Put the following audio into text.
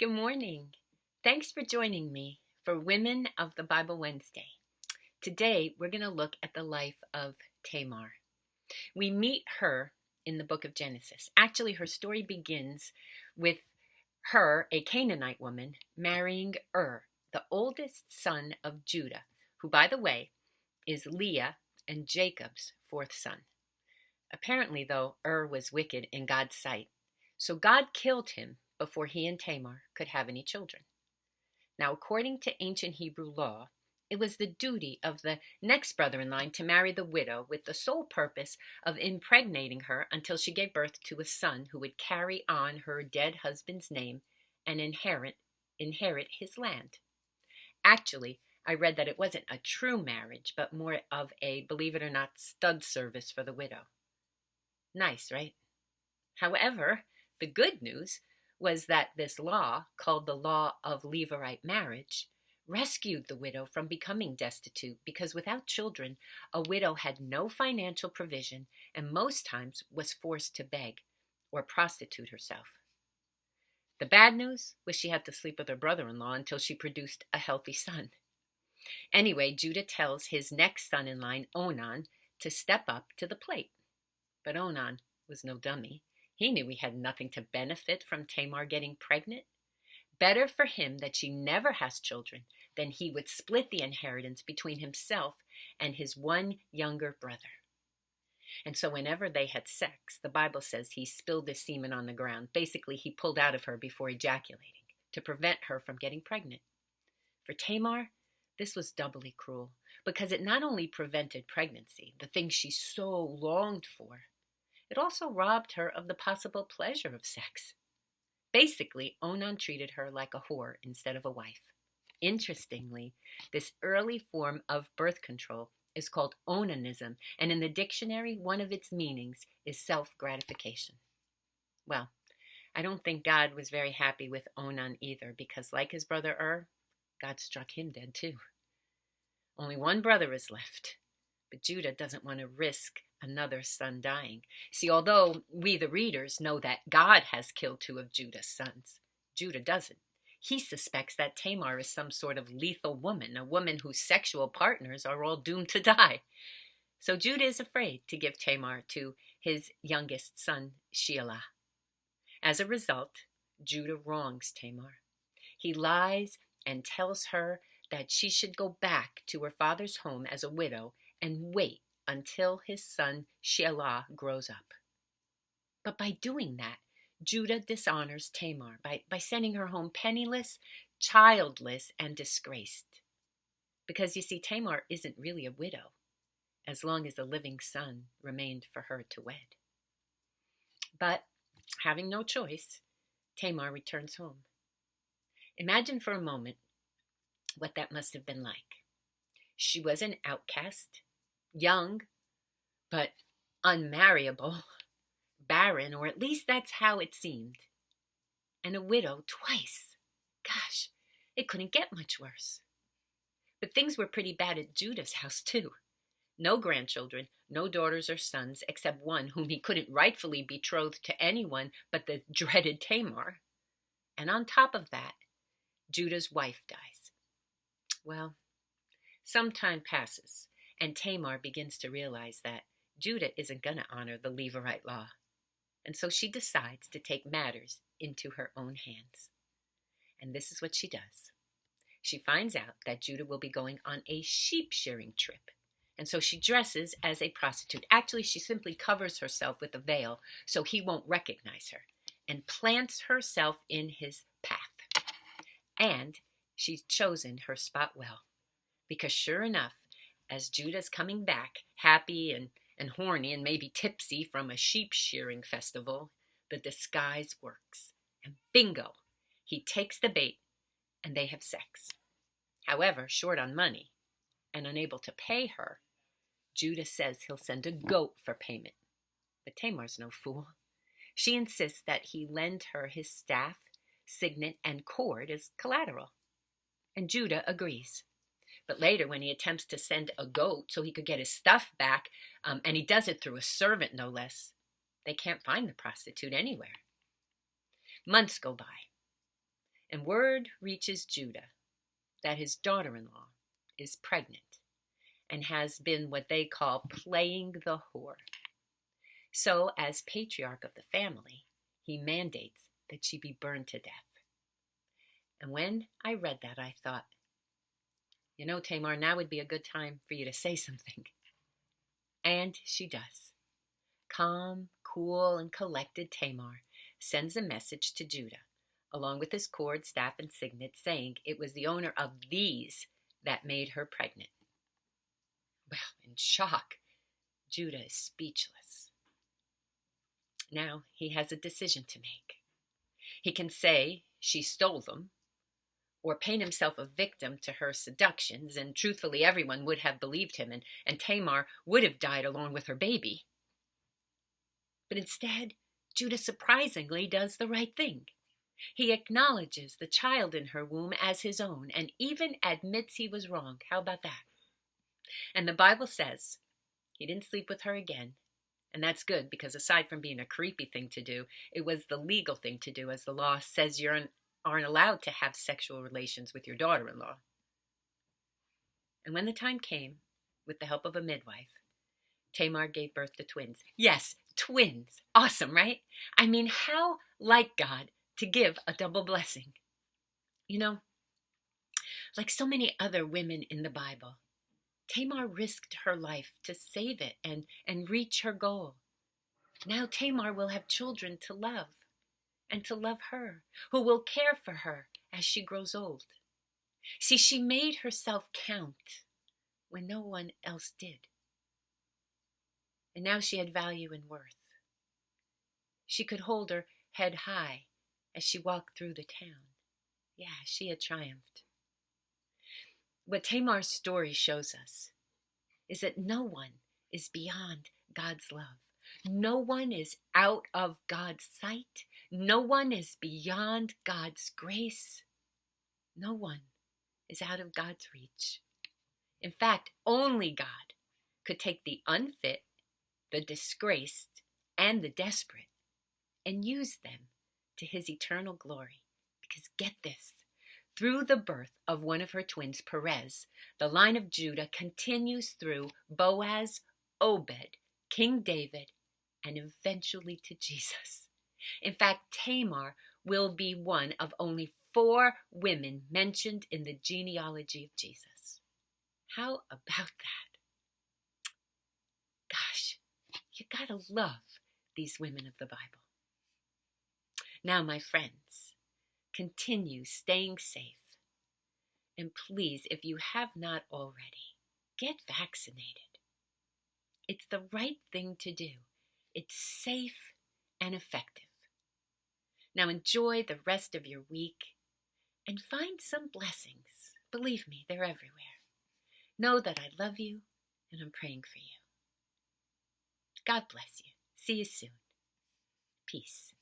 Good morning. Thanks for joining me for Women of the Bible Wednesday. Today, we're going to look at the life of Tamar. We meet her in the book of Genesis. Actually, her story begins with her, a Canaanite woman, marrying the oldest son of Judah, who, by the way, is Leah and Jacob's fourth son. Apparently, though, was wicked in God's sight, so God killed him before he and Tamar could have any children. Now, according to ancient Hebrew law, it was the duty of the next brother in line to marry the widow with the sole purpose of impregnating her until she gave birth to a son who would carry on her dead husband's name and inherit his land. Actually, I read that it wasn't a true marriage, but more of a, believe it or not, stud service for the widow. Nice, right? However, the good news was that this law, called the law of Levirate marriage, rescued the widow from becoming destitute because without children, a widow had no financial provision and most times was forced to beg or prostitute herself. The bad news was she had to sleep with her brother-in-law until she produced a healthy son. Anyway, Judah tells his next son in line, Onan, to step up to the plate. But Onan was no dummy. He knew he had nothing to benefit from Tamar getting pregnant. Better for him that she never has children than he would split the inheritance between himself and his one younger brother. And so whenever they had sex, the Bible says he spilled his semen on the ground. Basically, he pulled out of her before ejaculating to prevent her from getting pregnant. For Tamar, this was doubly cruel because it not only prevented pregnancy, the thing she so longed for, it also robbed her of the possible pleasure of sex. Basically, Onan treated her like a whore instead of a wife. Interestingly, this early form of birth control is called onanism, and in the dictionary, one of its meanings is self-gratification. Well, I don't think God was very happy with Onan either, because like his brother God struck him dead too. Only one brother is left, but Judah doesn't want to risk another son dying. See, although we, the readers, know that God has killed two of Judah's sons, Judah doesn't. He suspects that Tamar is some sort of lethal woman, a woman whose sexual partners are all doomed to die. So Judah is afraid to give Tamar to his youngest son, Shelah. As a result, Judah wrongs Tamar. He lies and tells her that she should go back to her father's home as a widow and wait until his son Shelah grows up. But by doing that, Judah dishonors Tamar by sending her home penniless, childless, and disgraced. Because you see, Tamar isn't really a widow, as long as a living son remained for her to wed. But having no choice, Tamar returns home. Imagine for a moment what that must have been like. She was an outcast, young, but unmarriable, barren, or at least that's how it seemed. And a widow twice. Gosh, it couldn't get much worse. But things were pretty bad at Judah's house too. No grandchildren, no daughters or sons, except one whom he couldn't rightfully betroth to anyone but the dreaded Tamar. And on top of that, Judah's wife dies. Well, some time passes, and Tamar begins to realize that Judah isn't going to honor the Levirate law. And so she decides to take matters into her own hands. And this is what she does. She finds out that Judah will be going on a sheep shearing trip. And so she dresses as a prostitute. Actually, she simply covers herself with a veil so he won't recognize her, and plants herself in his path. And she's chosen her spot well, because sure enough, as Judah's coming back, happy and horny and maybe tipsy from a sheep shearing festival, the disguise works. And bingo, he takes the bait and they have sex. However, short on money and unable to pay her, Judah says he'll send a goat for payment. But Tamar's no fool. She insists that he lend her his staff, signet, and cord as collateral. And Judah agrees. But later, when he attempts to send a goat so he could get his stuff back, and he does it through a servant no less, they can't find the prostitute anywhere. Months go by. And word reaches Judah that his daughter-in-law is pregnant and has been what they call playing the whore. So, as patriarch of the family, he mandates that she be burned to death. And when I read that, I thought, you know, Tamar, now would be a good time for you to say something. And she does. Calm, cool, and collected Tamar sends a message to Judah, along with his cord, staff, and signet, saying it was the owner of these that made her pregnant. Well, in shock, Judah is speechless. Now he has a decision to make. He can say she stole them, or paint himself a victim to her seductions, and truthfully everyone would have believed him, and Tamar would have died along with her baby. But instead, Judah surprisingly does the right thing. He acknowledges the child in her womb as his own, and even admits he was wrong. How about that? And the Bible says he didn't sleep with her again. And that's good, because aside from being a creepy thing to do, it was the legal thing to do, as the law says you aren't allowed to have sexual relations with your daughter-in-law. And when the time came, with the help of a midwife, Tamar gave birth to twins. Yes, twins. Awesome, right? I mean, how like God to give a double blessing? You know, like so many other women in the Bible, Tamar risked her life to save it and reach her goal. Now Tamar will have children to love, and to love her, who will care for her as she grows old. See, she made herself count when no one else did. And now she had value and worth. She could hold her head high as she walked through the town. Yeah, she had triumphed. What Tamar's story shows us is that no one is beyond God's love. No one is out of God's sight. No one is beyond God's grace. No one is out of God's reach. In fact, only God could take the unfit, the disgraced, and the desperate and use them to his eternal glory. Because get this, through the birth of one of her twins, Perez, the line of Judah continues through Boaz, Obed, King David, and eventually to Jesus. In fact, Tamar will be one of only 4 women mentioned in the genealogy of Jesus. How about that? Gosh, you gotta love these women of the Bible. Now, my friends, continue staying safe. And please, if you have not already, get vaccinated. It's the right thing to do. It's safe and effective. Now enjoy the rest of your week and find some blessings. Believe me, they're everywhere. Know that I love you and I'm praying for you. God bless you. See you soon. Peace.